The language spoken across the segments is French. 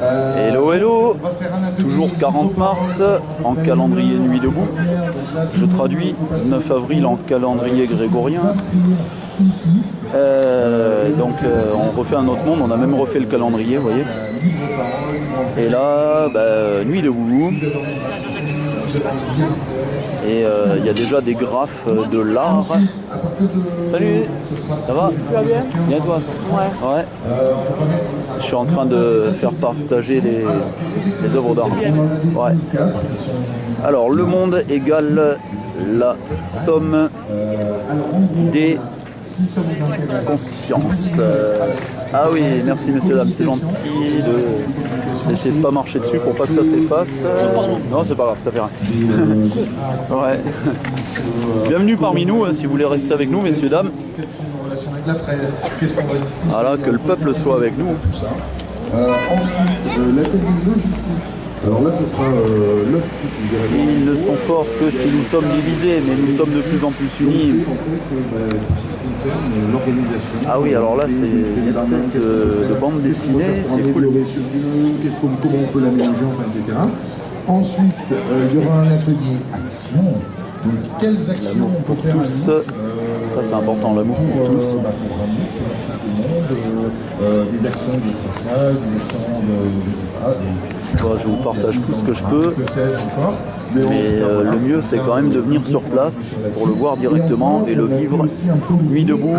Hello, hello. Toujours 40 mars en calendrier Nuit debout. Je traduis 9 avril en calendrier grégorien. On refait un autre monde, on a même refait le calendrier, vous voyez. Et là, Nuit debout. Et il y a déjà des graphes de l'art. Salut, ça va? Tu vas bien? Bien toi? Ouais. Ouais. Je suis en train de faire partager les œuvres d'art. Ouais. Alors, le monde égale la somme des consciences. Ah oui, merci messieurs dames, c'est gentil d'essayer de pas marcher dessus pour pas que ça s'efface. Non, c'est pas grave, ça fait rien. Ouais. Bienvenue parmi nous, si vous voulez rester avec nous, messieurs dames. Voilà, que le peuple soit avec nous. Ensuite, l'atelier logistique. Alors là, ce sera Ils ne sont forts que si nous sommes divisés, mais nous sommes de plus en plus unis. Ah oui, alors là, c'est une espèce de bande dessinée, c'est cool. Comment on peut la mélanger, enfin, etc. Ensuite, il y aura un atelier action. Donc, quelles actions L'amour on pour peut faire tous, ça c'est important, l'amour pour tous. Des actions de traçage, des actions de... Je vous partage tout ce que je peux, mais le mieux c'est quand même de venir sur place pour le voir directement et le vivre nuit debout.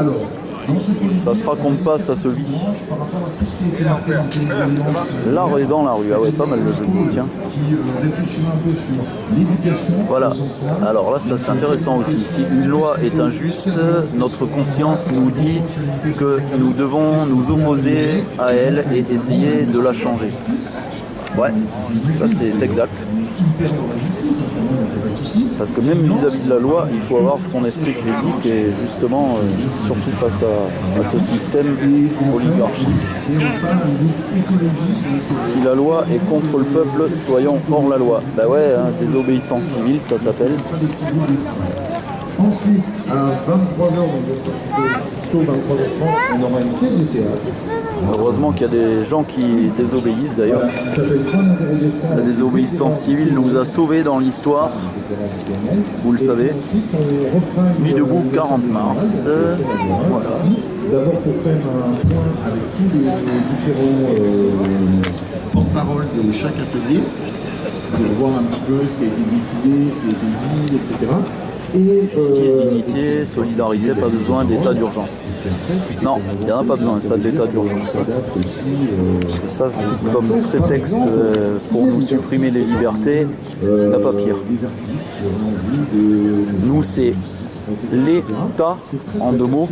Ça se raconte pas, ça se vit. L'art est dans la rue, ah ouais, pas mal le jeu de mots, tiens. Voilà, alors là ça c'est intéressant aussi. Si une loi est injuste, notre conscience nous dit que nous devons nous opposer à elle et essayer de la changer. Ouais, ça c'est exact. Parce que même vis-à-vis de la loi, il faut avoir son esprit critique et justement, surtout face à ce système oligarchique. Si la loi est contre le peuple, soyons hors la loi. Bah ouais, hein, désobéissance civile, ça s'appelle. Ensuite, à 23h, plutôt 23h30, on aura une pièce de théâtre. Heureusement qu'il y a des gens qui désobéissent d'ailleurs. La désobéissance civile nous a sauvés dans l'histoire, vous le savez. Nuit debout, 40 mars. Voilà. D'abord pour faire un point avec tous les différents porte-paroles de chaque atelier, pour voir un petit peu ce qui a été décidé, ce qui a été dit, etc. Justice, dignité, solidarité, pas besoin d'état d'urgence. Non, il n'y en a pas besoin, ça de l'état d'urgence. Parce que ça, comme prétexte pour nous supprimer les libertés, il n'y a pas pire. Nous, c'est l'état, en deux mots,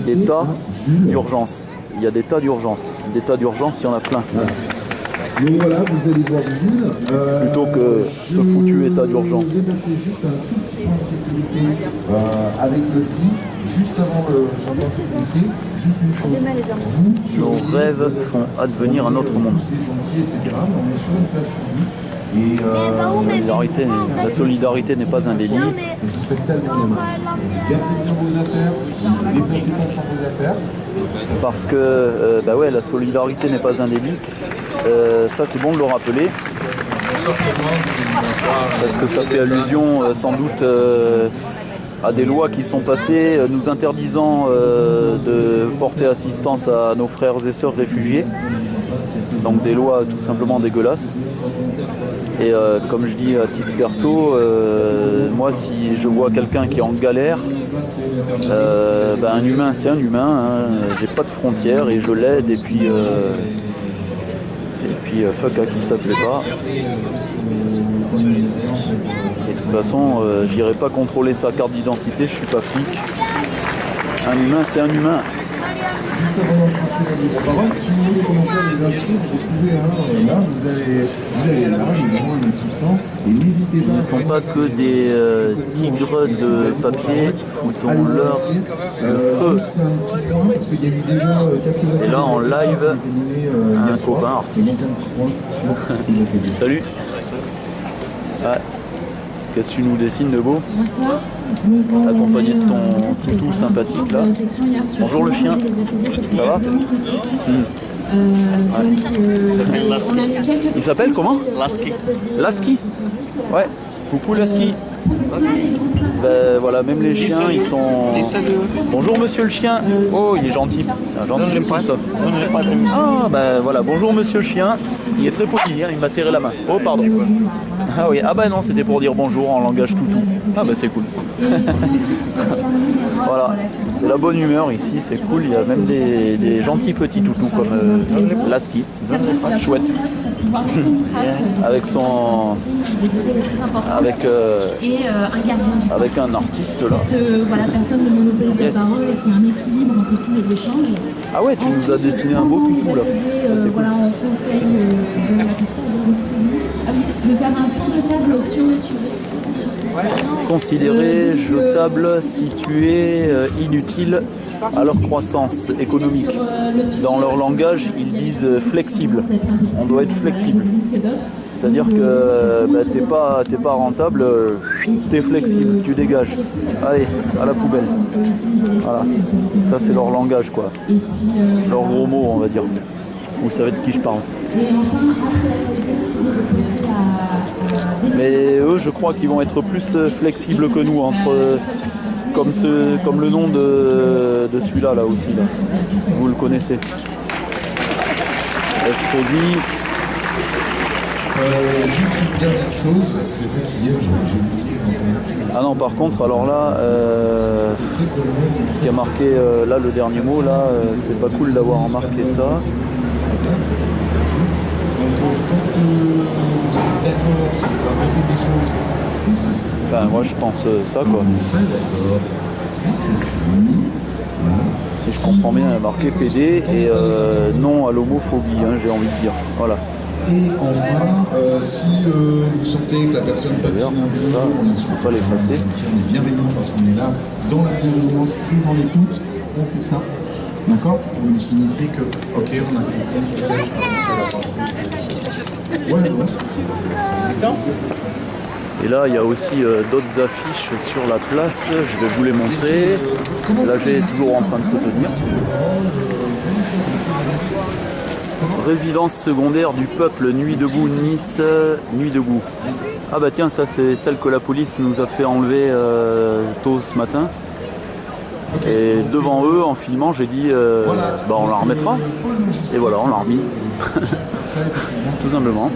l'état d'urgence. Il y a des tas d'urgence. Des tas d'urgence, il y en a plein. Donc voilà, vous allez voir Gilles. Plutôt que ce foutu état d'urgence. Vous dépassez juste un tout petit point de sécurité avec le tri, juste avant le changement de sécurité, juste une chose. Nos rêves font advenir un autre monde. La solidarité n'est pas un délit. Et ce serait tellement dommage. Gardez bien vos affaires, ne déplacez pas sans vos affaires. Parce que ouais, la solidarité n'est pas un délit. Ça c'est bon de le rappeler. Parce que ça fait allusion sans doute à des lois qui sont passées nous interdisant de porter assistance à nos frères et sœurs réfugiés. Donc des lois tout simplement dégueulasses. Et comme je dis à titre perso, moi si je vois quelqu'un qui est en galère, un humain c'est un humain, hein, j'ai pas de frontières et je l'aide et puis fuck à qui ça plaît pas. Et de toute façon j'irai pas contrôler sa carte d'identité, je suis pas flic. Un humain c'est un humain. Juste avant d'enclencher la libre parole, si vous voulez commencer à les inscrire, vous pouvez, là, vous avez là, évidemment un assistant, et n'hésitez pas. Ce ne sont pas que des tigres de papier, foutons-leur le feu. Et là en live, un copain artiste. Salut. Ouais. Qu'est-ce que tu nous dessines de beau? Accompagné de ton toutou sympathique là. Bonjour le chien. Ça va? Lasky. Il s'appelle comment? Lasky. Lasky. Ouais. Coucou Lasky. Ben, voilà, même les chiens, ils sont... Bonjour monsieur le chien. Oh, il est gentil. C'est un gentil petit ça. Ah, ben voilà, bonjour monsieur le chien. Il est très poli, hein, il m'a serré la main. Oh, pardon. Ah oui, ah ben non, c'était pour dire bonjour en langage toutou. Ah ben c'est cool. Voilà, c'est la bonne humeur ici, c'est cool. Il y a même des gentils petits toutous comme Lasky. Chouette. Avec son... Avec un artiste là. Que voilà, personne ne monopolise la parole et qu'il y a un équilibre entre tous les échanges. Ah ouais, tu nous as dessiné un beau toutou là. C'est cool. Voilà, on conseille de faire un tour de table sur le sujet. Considérés jetables, situés, inutiles à leur croissance économique. Dans leur langage, ils disent flexible. On doit être flexible. C'est-à-dire que bah, t'es pas rentable, t'es flexible, tu dégages. Allez, à la poubelle. Voilà. Ça c'est leur langage quoi. Leur gros mot on va dire. Vous savez de qui je parle. Mais eux je crois qu'ils vont être plus flexibles que nous entre comme le nom de celui-là là aussi. Là. Vous le connaissez. Estrosi. Juste une dernière chose, c'est vrai qu'hier j'ai oublié. Ah non, par contre, alors là, ce qui a marqué là le dernier mot, là, c'est pas cool d'avoir remarqué ça. Donc quand vous êtes d'accord, si on va voter des choses, c'est ceci. Enfin, moi je pense ça quoi. D'accord, c'est ceci. Si je comprends bien, il y a marqué PD et non à l'homophobie, hein, j'ai envie de dire. Voilà. Et enfin, si vous sentez que la personne patine un peu, ça, on ne pas l'effacer. On est bienveillant parce qu'on est là dans la bienveillance et dans l'écoute, on fait ça. D'accord? Pour signifier que, ok, on a compris, peut-être avancer la pensée. Ouais, Et là, il y a aussi d'autres affiches sur la place, je vais vous les montrer. L'AG est toujours en train de se tenir. Résidence secondaire du peuple, Nuit debout, Nice, Nuit debout. Ah bah tiens, ça c'est celle que la police nous a fait enlever tôt ce matin. Et devant eux, en filmant, j'ai dit bah on la remettra. Et voilà, on l'a remise. Tout simplement.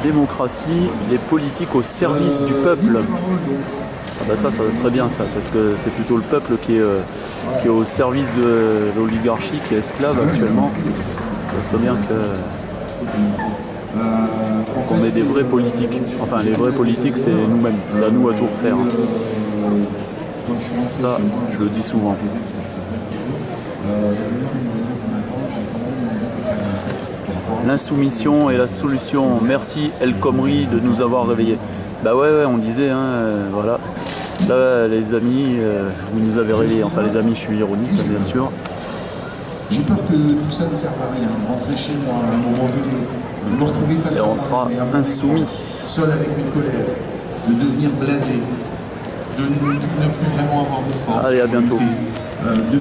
Démocratie, les politiques au service du peuple. Ah bah ça serait bien ça, parce que c'est plutôt le peuple qui est au service de l'oligarchie, qui est esclave actuellement. Ça serait bien qu'on ait des vrais politiques. Enfin, les vrais politiques, c'est nous-mêmes. C'est à nous à tout refaire. Ça, je le dis souvent. L'insoumission est la solution. Merci El Khomri de nous avoir réveillés. Bah ouais, on disait, hein, voilà. Là, les amis, vous nous avez réveillés. Enfin, les amis, je suis ironique, bien sûr. J'ai peur que tout ça ne serve à rien. Rentrer chez moi à un moment donné, me retrouver face à moi. Et on sera insoumis. Seul avec mes collègues, de devenir blasé, de ne plus vraiment avoir de force. Allez, à biuntot.